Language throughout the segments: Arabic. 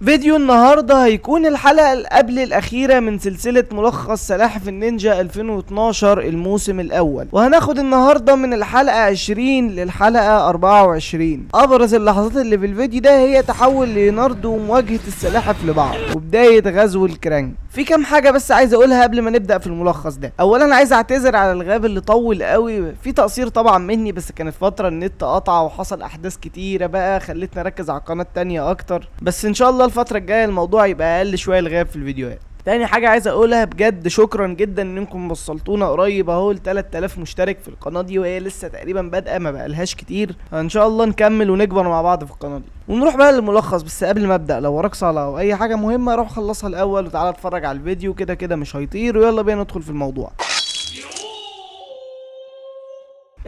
فيديو النهارده هيكون الحلقة اللي قبل الأخيرة من سلسلة ملخص سلاحف النينجا 2012 الموسم الأول، وهناخد النهارده من الحلقة 20 للحلقة 24. أبرز اللحظات اللي في الفيديو ده هي تحول ليوناردو ومواجهة السلاحف لبعض وبداية غزو الكرانج. في كام حاجة بس عايز أقولها قبل ما نبدأ في الملخص ده. أولا عايز أعتذر على الغياب اللي طول قوي، في تقصير طبعا مني، بس كانت فترة النت قطع وحصل أحداث كتيرة بقى خلتني أركز على القناة التانية أكتر، بس إن شاء الله الفترة الجاية الموضوع يبقى أقل شوية الغياب في الفيديوهات. تاني حاجة عايز اقولها بجد شكرا جدا انكم وصلتونا قريب اهو ل 3000 مشترك في القناة دي، وهي لسه تقريبا بادئة ما بقالهاش كتير. ان شاء الله نكمل ونكبر مع بعض في القناة دي ونروح بقى للملخص. بس قبل ما ابدأ، لو وراك صلاة او اي حاجة مهمة روح خلصها الاول وتعالى اتفرج على الفيديو، كده كده مش هيطير. ويلا بينا ندخل في الموضوع.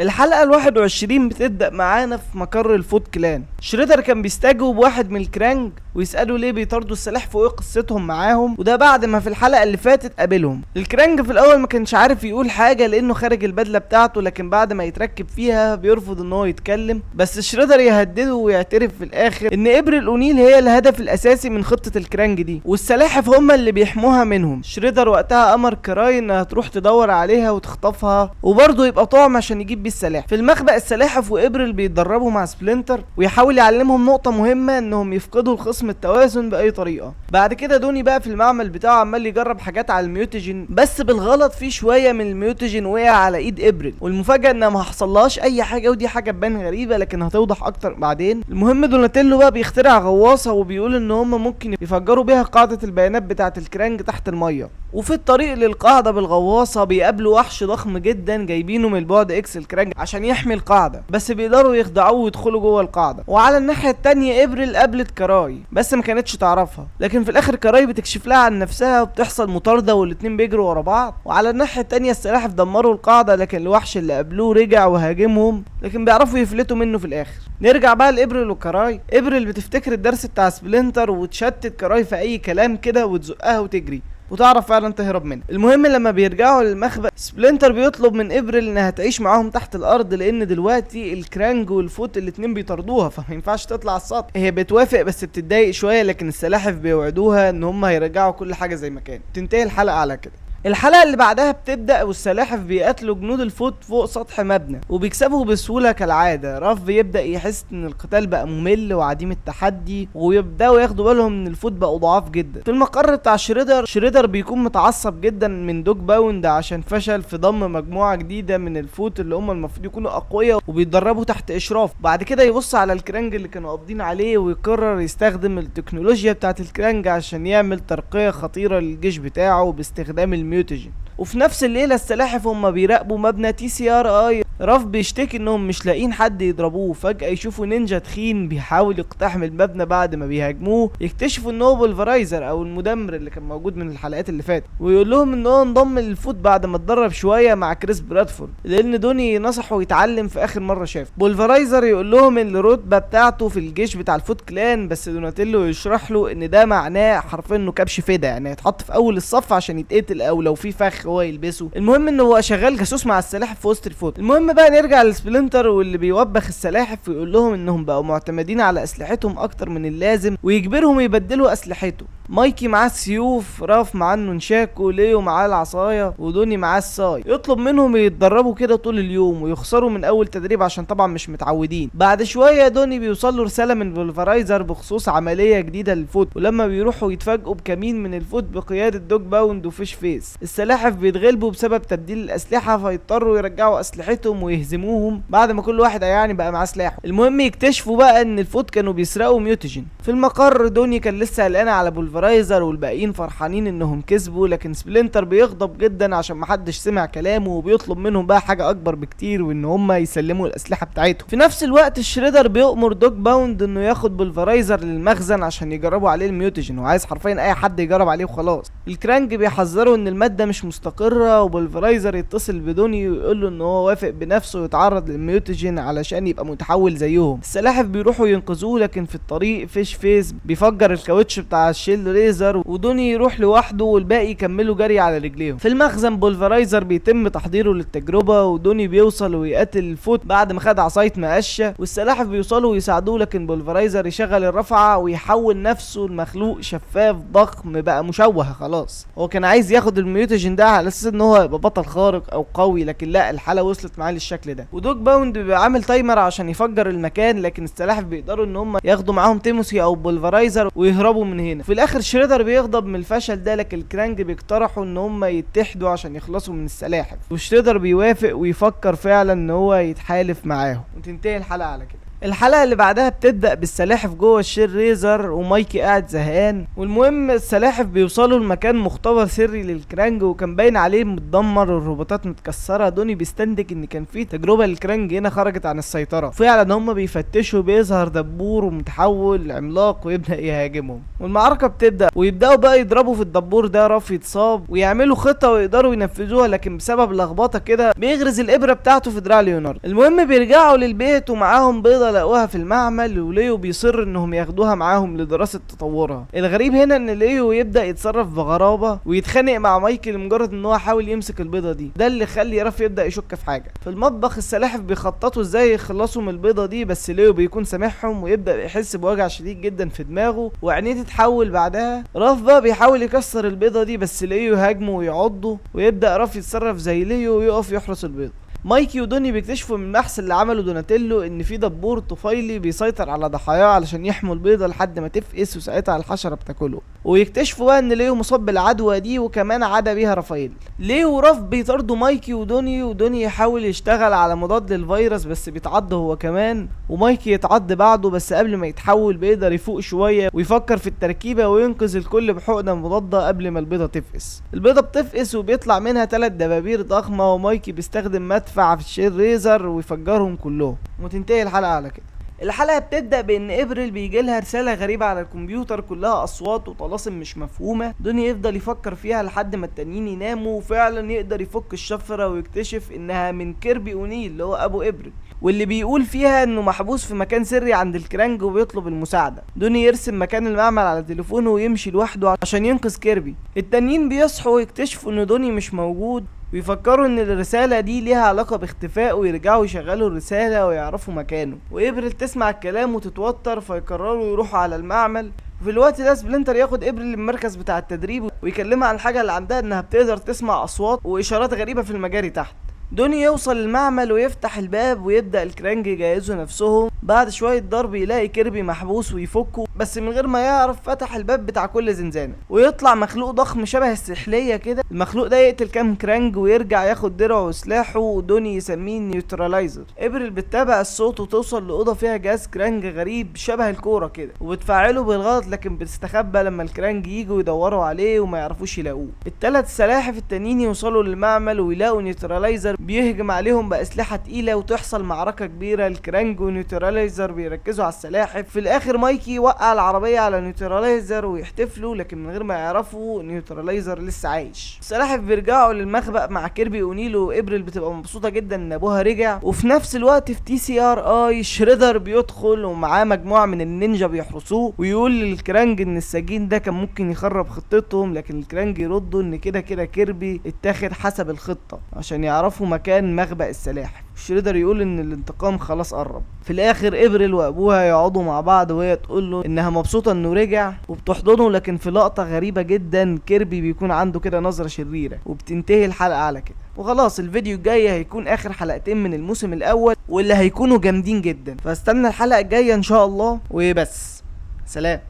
الحلقة ال21 بتبدأ معانا في مقر الفوت كلان. شريدر كان بيستجوب واحد من الكرانج ويسألوا ليه بيطاردوا السلاحف وايه قصتهم معاهم، وده بعد ما في الحلقة اللي فاتت قابلهم. الكرانج في الأول ما كانش عارف يقول حاجة لأنه خارج البدلة بتاعته، لكن بعد ما يتركب فيها بيرفض إن هو يتكلم، بس شريدر يهدده ويعترف في الآخر إن إبريل أونيل هي الهدف الأساسي من خطة الكرانج دي، والسلاحف هما اللي بيحموها منهم. شريدر وقتها أمر كراي إنها تروح تدور عليها وتخطفها وبرضه يبقى طعم عشان يجيب بيه السلاحف. في المخبأ السلاحف وإبريل بيتدربوا مع سبلنتر ويحاول يعلمهم نقطة مهمة، إنهم يفقدوا الخصم التوازن بأي طريقة. بعد كده دوني بقى في المعمل بتاعه عمال يجرب حاجات على الميوتيجين، بس بالغلط في شوية من الميوتيجين وقع على ايد إبريل، والمفاجأة انها ما حصلهاش اي حاجة، ودي حاجة تبان غريبة لكن هتوضح اكتر بعدين. المهم دوناتيلو بقى بيخترع غواصة وبيقول ان هم ممكن يفجروا بيها قاعدة البيانات بتاعة الكرانج تحت المية، وفي الطريق للقاعدة بالغواصة بيقابلوا وحش ضخم جدا جايبينه من البعد اكس الكرانج عشان يحمي القاعدة، بس بيقدروا يخدعوه ويدخلوا جوه القاعدة. وعلى الناحية التانية إبريل قابلت كراي بس ما كانتش تعرفها، لكن في الاخر كراي بتكشف لها عن نفسها وبتحصل مطاردة والاتنين بيجروا ورا بعض. وعلى الناحية التانية السلاحف دمروا القاعدة، لكن الوحش اللي قابلوه رجع وهاجمهم، لكن بيعرفوا يفلتوا منه في الاخر. نرجع بقى لإبريل وكراي. إبريل بتفتكر الدرس بتاع سبلنتر وتشتت كراي في اي كلام كده وتزقها وتجري وتعرف فعلا تهرب منه. المهم لما بيرجعوا للمخبأ سبلنتر بيطلب من إبريل انها تعيش معاهم تحت الارض، لان دلوقتي الكرانج والفوت الاتنين بيطاردوها فما ينفعش تطلع السطح. هي بتوافق بس بتتضايق شويه، لكن السلاحف بيوعدوها ان هم هيرجعوا كل حاجه زي ما كان. تنتهي الحلقه على كده. الحلقة اللي بعدها بتبدأ والسلاحف بيقاتلوا جنود الفوت فوق سطح مبنى وبيكسبوا بسهولة كالعادة. راف بيبدأ يحس ان القتال بقى ممل وعديم التحدي، ويبدأوا ياخدوا بالهم ان الفوت بقوا ضعاف جدا. في المقر بتاع شريدر بيكون متعصب جدا من دوج باوند عشان فشل في ضم مجموعة جديدة من الفوت اللي هم المفروض يكونوا اقوياء وبيتدربوا تحت اشراف. بعد كده يبص على الكرانج اللي كانوا قابضين عليه ويقرر يستخدم التكنولوجيا بتاعت الكرانج عشان يعمل ترقية خطيرة للجيش بتاعه باستخدام الميوتيجين. وفي نفس الليله السلاحف هم بيراقبوا مبنى TCRI. راف بيشتكي انهم مش لاقيين حد يضربوه، فجاه يشوفوا نينجا تخين بيحاول يقتحم المبنى. بعد ما بيهاجموه يكتشفوا ان هو بولفرايزر او المدمر اللي كان موجود من الحلقات اللي فاتت، ويقول لهم ان هو انضم للفوت بعد ما اتدرب شويه مع كريس برادفورد، لان دوني نصحه يتعلم في اخر مره شافه. بولفرايزر يقول لهم ان الرتبه بتاعته في الجيش بتاع الفوت كلان، بس دوناتيلو يشرح له ان ده معناه حرفيا انه كبش فدا، يعني هيتحط في اول الصف عشان يتقتل او لو في فخ هو يلبسه. المهم انه هو شغال جاسوس مع السلاحف في وسط الفوت. المهم بقى نرجع لسبلنتر واللي بيوبخ السلاحف ويقول لهم انهم بقوا معتمدين على اسلحتهم اكتر من اللازم ويجبرهم يبدلوا اسلحته. مايكي معاه السيوف، راف معاه النونشاكو، ليو معاه العصايه، ودوني معاه الصاي. يطلب منهم يتدربوا كده طول اليوم ويخسروا من اول تدريب عشان طبعا مش متعودين. بعد شويه دوني بيوصل له رساله من بولفرايزر بخصوص عمليه جديده للفوت، ولما بيروحوا يتفاجئوا بكمين من الفوت بقياده دوج باوند وفيش فيس. السلاحف بيتغلبوا بسبب تبديل الاسلحه فيضطروا يرجعوا اسلحتهم ويهزموهم بعد ما كل واحد يعني بقى معاه سلاحه. المهم يكتشفوا بقى ان الفوت كانوا بيسرقوا ميوتيجين. في المقر دوني كان لسه قلقانه على بولفرايزر والباقيين فرحانين انهم كسبوا، لكن سبلنتر بيغضب جدا عشان محدش سمع كلامه وبيطلب منهم بقى حاجه اكبر بكتير وان هم يسلموا الاسلحه بتاعتهم. في نفس الوقت الشريدر بيأمر دوج باوند انه ياخد بولفرايزر للمخزن عشان يجربوا عليه الميوتيجين، وعايز حرفيا اي حد يجرب عليه وخلاص. الكرانج بيحذره ان الماده مش مستقره، وبولفرايزر يتصل بدوني ويقول له ان هو وافق بنفسه يتعرض للميوتاجين علشان يبقى متحول زيهم. السلاحف بيروحوا ينقذوه، لكن في الطريق فيش فيس بيفجر الكاوتش بتاع الشيل ريزر، ودوني يروح لوحده والباقي يكملوا جري على رجليهم. في المخزن بولفرايزر بيتم تحضيره للتجربه، ودوني بيوصل ويقتل الفوت بعد ما خد عصايه مقشه، والسلاحف بيوصلوا ويساعدوه، لكن بولفرايزر يشغل الرفعه ويحول نفسه لمخلوق شفاف ضخم بقى مشوه خلاص. هو كان عايز ياخد الميوتاجين ده على اساس ان هو يبقى بطل خارق او قوي، لكن لا، الحاله وصلت معاه للشكل ده. ودوج باوند بيبقى عامل تايمر عشان يفجر المكان، لكن السلاحف بيقدروا ان هم ياخدوا معاهم تيموسي او بولفرايزر ويهربوا من هنا. في الاخر شريدر بيغضب من الفشل ده، لكن الكرانج بيقترحوا ان هم يتحدوا عشان يخلصوا من السلاحف، وشريدر بيوافق ويفكر فعلا ان هو يتحالف معاهم، وتنتهي الحلقه على كده. الحلقة اللي بعدها بتبدأ بالسلاحف جوه الشير ريزر ومايكي قاعد زهقان، والمهم السلاحف بيوصلوا لمكان مختبر سري للكرانج، وكان باين عليه متدمر والروبوتات متكسرة. دوني بيستنتج ان كان في تجربة للكرانج هنا خرجت عن السيطرة، فعلا هم بيفتشوا بيظهر دبور ومتحول عملاق ويبدأ يهاجمهم، والمعركة بتبدأ ويبدأوا بقى يضربوا في الدبور ده، رف يتصاب ويعملوا خطة ويقدروا ينفذوها، لكن بسبب لخبطة كده بيغرز الإبرة بتاعته في دراع ليوناردو. المهم بيرجعوا للبيت ومعاهم بيضة لقوها في المعمل، وليو بيصر انهم ياخدوها معاهم لدراسة تطورها. الغريب هنا ان ليو يبدأ يتصرف بغرابة ويتخانق مع مايكل لمجرد ان هو حاول يمسك البيضة دي، ده اللي خلي راف يبدأ يشك في حاجة. في المطبخ السلاحف بيخططوا ازاي يخلصوا من البيضة دي، بس ليو بيكون سامعهم ويبدأ يحس بوجع شديد جدا في دماغه وعينيه تتحول. بعدها راف بقى بيحاول يكسر البيضة دي، بس ليو يهاجمه ويعضه، ويبدأ راف يتصرف زي ليو ويقف يحرس البيضة. مايكي ودوني بيكتشفوا من البحث اللي عمله دوناتيلو ان في دبور طفيلي بيسيطر على ضحاياه علشان يحموا البيضه لحد ما تفقس وساعتها الحشره بتاكله، ويكتشفوا بقى ان ليو مصاب بالعدوى دي وكمان عدا بيها رافائيل. ليو وراف بيطاردوا مايكي ودوني يحاول يشتغل على مضاد للفيروس بس بيتعض هو كمان، ومايكي يتعض بعده، بس قبل ما يتحول بيقدر يفوق شويه ويفكر في التركيبه وينقذ الكل بحقنه مضاده قبل ما البيضه تفقس. البيضه بتفقس وبيطلع منها 3 دبابير ضخمه، ومايكي بيستخدم مدفع في الشير ريزر ويفجرهم كلهم، وتنتهي الحلقه على كده. الحلقه بتبدا بان ابريل بيجي لها رساله غريبه على الكمبيوتر كلها اصوات وطلاسم مش مفهومه. دوني يفضل يفكر فيها لحد ما التانيين يناموا، وفعلا يقدر يفك الشفره ويكتشف انها من كيربي اونيل اللي هو ابو ابريل، واللي بيقول فيها انه محبوس في مكان سري عند الكرانج وبيطلب المساعده. دوني يرسم مكان المعمل على تليفونه ويمشي لوحده عشان ينقذ كيربي. التانيين بيصحوا ويكتشفوا ان دوني مش موجود، ويفكروا ان الرسالة دي ليها علاقة باختفائه، ويرجعوا يشغلوا الرسالة ويعرفوا مكانه. وإبريل تسمع الكلام وتتوتر، فيقرروا يروحوا على المعمل. وفي الوقت ده سبلنتر ياخد إبريل للمركز بتاع التدريب ويكلمها عن الحاجة اللي عندها انها بتقدر تسمع اصوات واشارات غريبة في المجاري تحت. دوني يوصل المعمل ويفتح الباب ويبدأ الكرانج يجهزوا نفسهم. بعد شوية ضرب يلاقي كيربي محبوس ويفكه، بس من غير ما يعرف فتح الباب بتاع كل زنزانة، ويطلع مخلوق ضخم شبه السحلية كده. المخلوق ده يقتل كام كرانج ويرجع ياخد درعه وسلاحه، ودوني يسميه نيوتراليزر. ابريل بتتابع الصوت وتوصل لأوضة فيها جهاز كرانج غريب شبه الكورة كده، وبتفعله بالغلط، لكن بتستخبى لما الكرانج يجوا يدوروا عليه وما يعرفوش يلاقوه. ال3 سلاحف التانيين يوصلوا للمعمل ويلاقوا نيوتراليزر بيهجم عليهم بأسلحة تقيلة، وتحصل معركة كبيرة. الكرانج ونيوتراليزر بيركزوا على السلاحف. في الآخر مايكي يوقع العربية على نيوتراليزر ويحتفلوا، لكن من غير ما يعرفوا نيوتراليزر لسه عايش. السلاحف بيرجعوا للمخبأ مع كيربي ونيل، وإبريل بتبقى مبسوطة جدا ان ابوها رجع. وفي نفس الوقت في TCRI شريدر بيدخل ومعاه مجموعة من النينجا بيحرسوه، ويقول للكرانج ان السجين ده كان ممكن يخرب خطتهم، لكن الكرانج يردوا ان كده كده كيربي اتاخد حسب الخطة عشان يعرفوا مكان مخبأ السلاحف. شريدر يقول ان الانتقام خلاص قرب. في الاخر ابريل وابوها يقعدوا مع بعض، وهي تقول له انها مبسوطه انه رجع وبتحضنه، لكن في لقطه غريبه جدا كيربي بيكون عنده كده نظره شريره. وبتنتهي الحلقه على كده. وخلاص الفيديو الجاي هيكون اخر حلقتين من الموسم الاول، واللي هيكونوا جامدين جدا، فاستنى الحلقه الجايه ان شاء الله. وبس، سلام.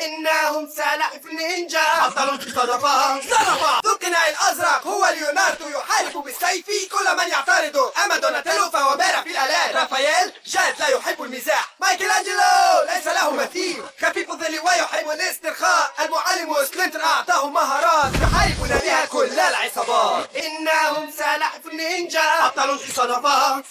إنهم سلاحف نينجا أبطال في صدفات ذو القناع الأزرق هو ليوناردو يحارب بالسيف كل من يعترضه. أما دوناتيلو فهو بارع في الآلات. رافائيل جاد لا يحب المزاح. مايكل أنجلو ليس له مثيل، خفيف الظل ويحب الاسترخاء. المعلم سبلنتر أعطاه مهارات يحاربون بها كل العصابات. إنهم سلاحف نينجا أبطال في صدفات